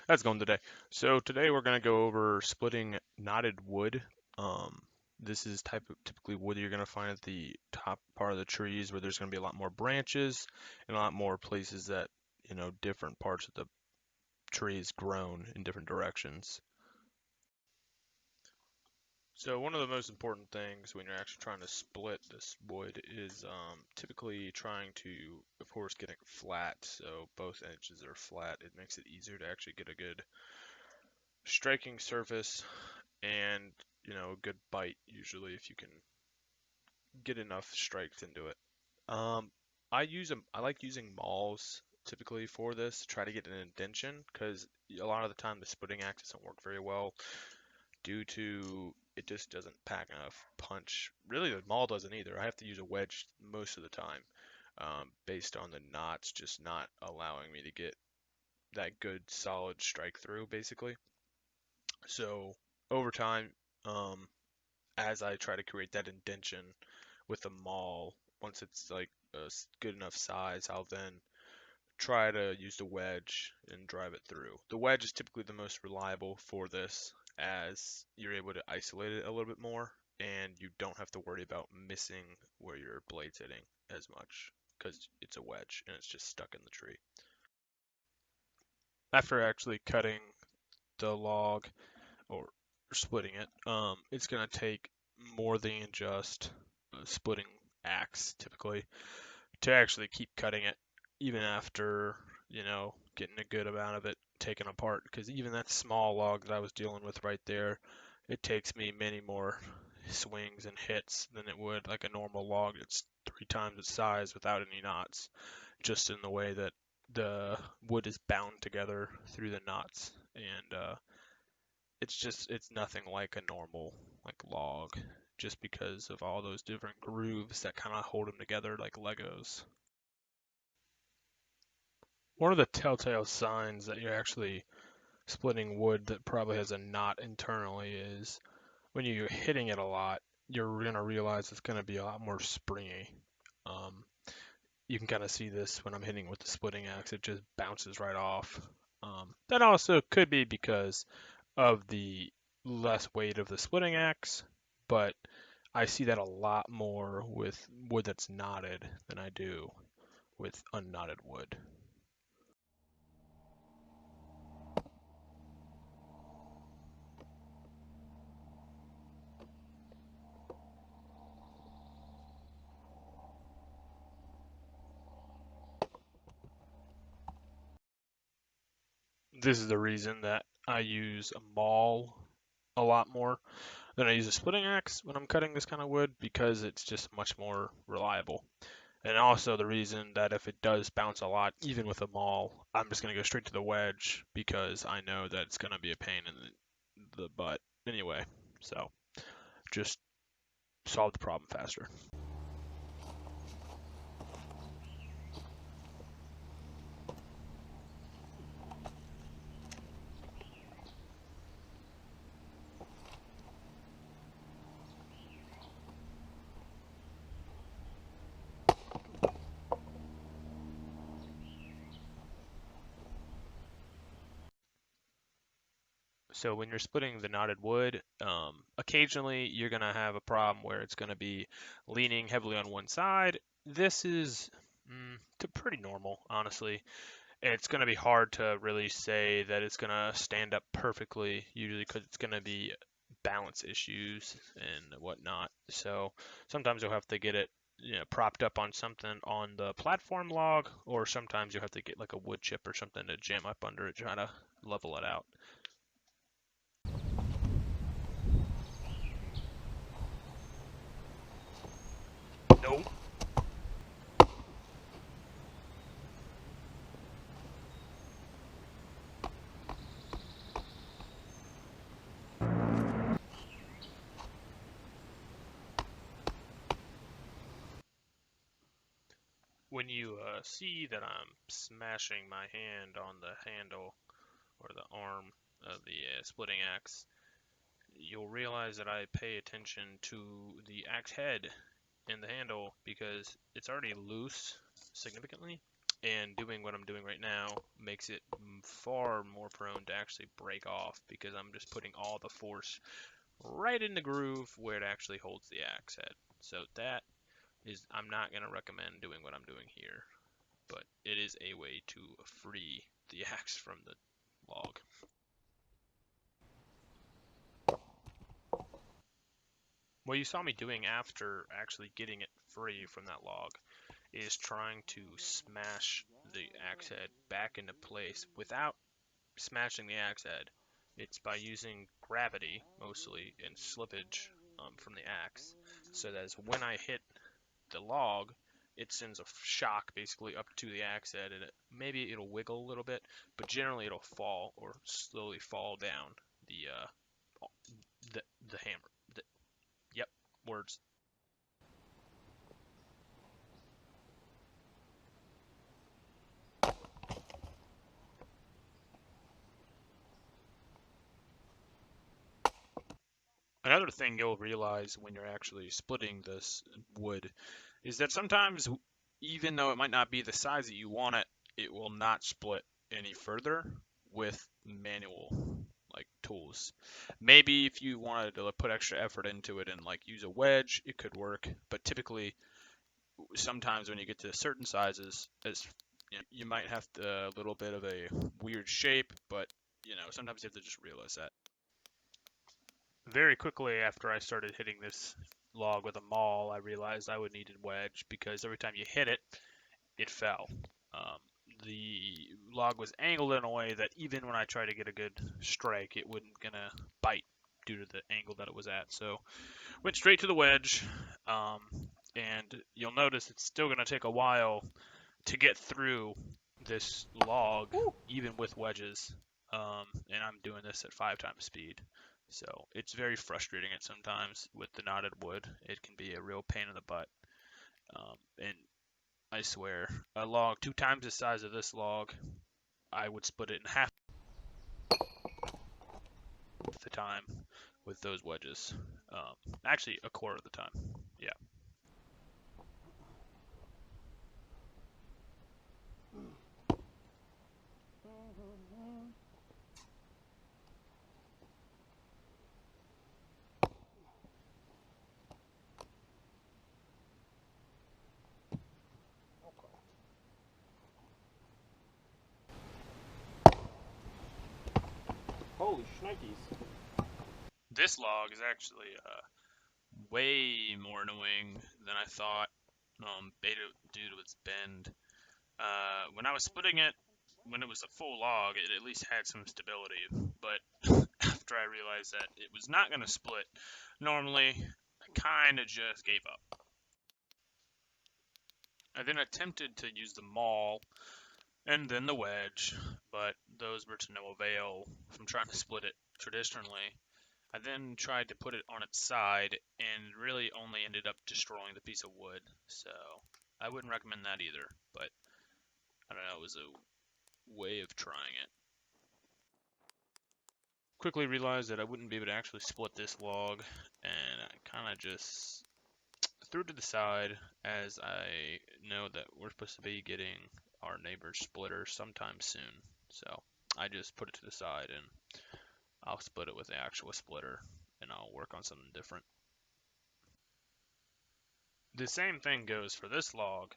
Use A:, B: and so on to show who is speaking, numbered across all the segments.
A: How's it going today? So today we're gonna go over splitting knotted wood. Um, this is typically wood you're gonna find at the top part of the trees where there's gonna be a lot more branches and a lot more places that, different parts of the tree is grown in different directions. So one of the most important things when you're actually trying to split this wood is typically trying to, of course, get it flat. So both edges are flat. It makes it easier to actually get a good striking surface and a good bite usually if you can get enough strikes into it. Um, I like using mauls typically for this to try to get an indention because a lot of the time the splitting axe doesn't work very well due to it just doesn't pack enough punch. Really, the maul doesn't either. I have to use a wedge most of the time, based on the knots just not allowing me to get that good solid strike through basically. So over time, um, as I try to create that indention with the maul, once it's like a good enough size, I'll then try to use the wedge and drive it through. The wedge is typically the most reliable for this as you're able to isolate it a little bit more and you don't have to worry about missing where your blade's hitting as much because it's a wedge and it's just stuck in the tree. After actually cutting the log or splitting it, it's gonna take more than just a splitting axe typically to actually keep cutting it, even after getting a good amount of it taken apart. Because even that small log that I was dealing with right there, it takes me many more swings and hits than it would like a normal log. It's 3 times its size without any knots, just in the way that the wood is bound together through the knots and it's nothing like a normal like log just because of all those different grooves that kind of hold them together like Legos. One of the telltale signs that you're actually splitting wood that probably has a knot internally is when you're hitting it a lot, you're going to realize it's going to be a lot more springy. Um, you can kind of see this when I'm hitting with the splitting axe, it just bounces right off. That also could be because of the less weight of the splitting axe, but I see that a lot more with wood that's knotted than I do with unknotted wood. This is the reason that I use a maul a lot more than I use a splitting axe when I'm cutting this kind of wood because it's just much more reliable. And also the reason that if it does bounce a lot, even with a maul, I'm just going to go straight to the wedge because I know that it's going to be a pain in the butt anyway. So just solve the problem faster. So when you're splitting the knotted wood, occasionally you're going to have a problem where it's going to be leaning heavily on one side. This is pretty normal, honestly. It's going to be hard to really say that it's going to stand up perfectly, usually because it's going to be balance issues and whatnot. So sometimes you'll have to get it, propped up on something on the platform log, or sometimes you'll have to get like a wood chip or something to jam up under it, try to level it out. Nope. When you see that I'm smashing my hand on the handle or the arm of the splitting axe, you'll realize that I pay attention to the axe head and the handle because it's already loose significantly, and doing what I'm doing right now makes it I'm far more prone to actually break off because I'm just putting all the force right in the groove where it actually holds the axe head. So that is, I'm not going to recommend doing what I'm doing here, but it is a way to free the axe from the log. What you saw me doing after actually getting it free from that log is trying to smash the axe head back into place without smashing the axe head. It's by using gravity mostly and slippage from the axe, so that when I hit the log, it sends a shock basically up to the axe head, and maybe it'll wiggle a little bit, but generally it'll fall or slowly fall down the the hammer. Yep, words. Another thing you'll realize when you're actually splitting this wood is that sometimes, even though it might not be the size that you want it, it will not split any further with manual like tools. Maybe if you wanted to put extra effort into it and like use a wedge, it could work. But typically, sometimes when you get to certain sizes, as you might have a little bit of a weird shape, but sometimes you have to just realize that. Very quickly after I started hitting this log with a maul, I realized I would need a wedge because every time you hit it, it fell. Um, the log was angled in a way that even when I tried to get a good strike, it wasn't gonna bite due to the angle that it was at. So went straight to the wedge, um, and you'll notice it's still gonna take a while to get through this log, even with wedges. And I'm doing this at 5 times speed. So it's very frustrating at sometimes with the knotted wood. It can be a real pain in the butt. And I swear, a log 2 times the size of this log, I would split it in half the time with those wedges. Actually, a quarter of the time. Yeah.
B: Holy shnikes.
A: This log is actually way more annoying than I thought, due to its bend. When I was splitting it, when it was a full log, it at least had some stability. But after I realized that it was not going to split, normally, I kind of just gave up. I then attempted to use the maul and then the wedge, but those were to no avail from trying to split it traditionally. I then tried to put it on its side and really only ended up destroying the piece of wood, so I wouldn't recommend that either, but I don't know, it was a way of trying it. Quickly realized that I wouldn't be able to actually split this log, and I kind of just threw it to the side, as I know that we're supposed to be getting our neighbor's splitter sometime soon. So I just put it to the side and I'll split it with the actual splitter and I'll work on something different. The same thing goes for this log,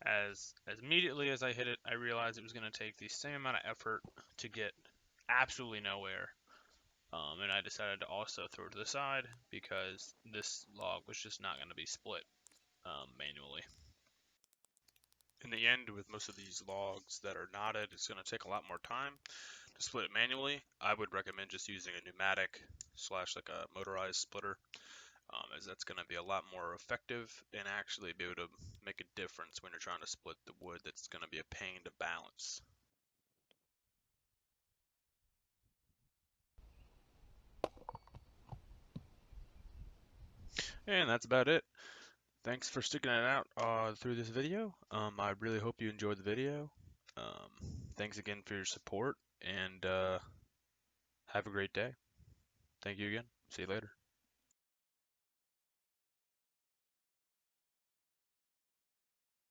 A: as immediately as I hit it, I realized it was going to take the same amount of effort to get absolutely nowhere. And I decided to also throw it to the side because this log was just not going to be split manually. In the end, with most of these logs that are knotted, it's going to take a lot more time to split it manually. I would recommend just using a pneumatic / like a motorized splitter, as that's going to be a lot more effective and actually be able to make a difference when you're trying to split the wood that's going to be a pain to balance. And that's about it. Thanks for sticking it out through this video. I really hope you enjoyed the video. Thanks again for your support, and have a great day. Thank you again. See you later.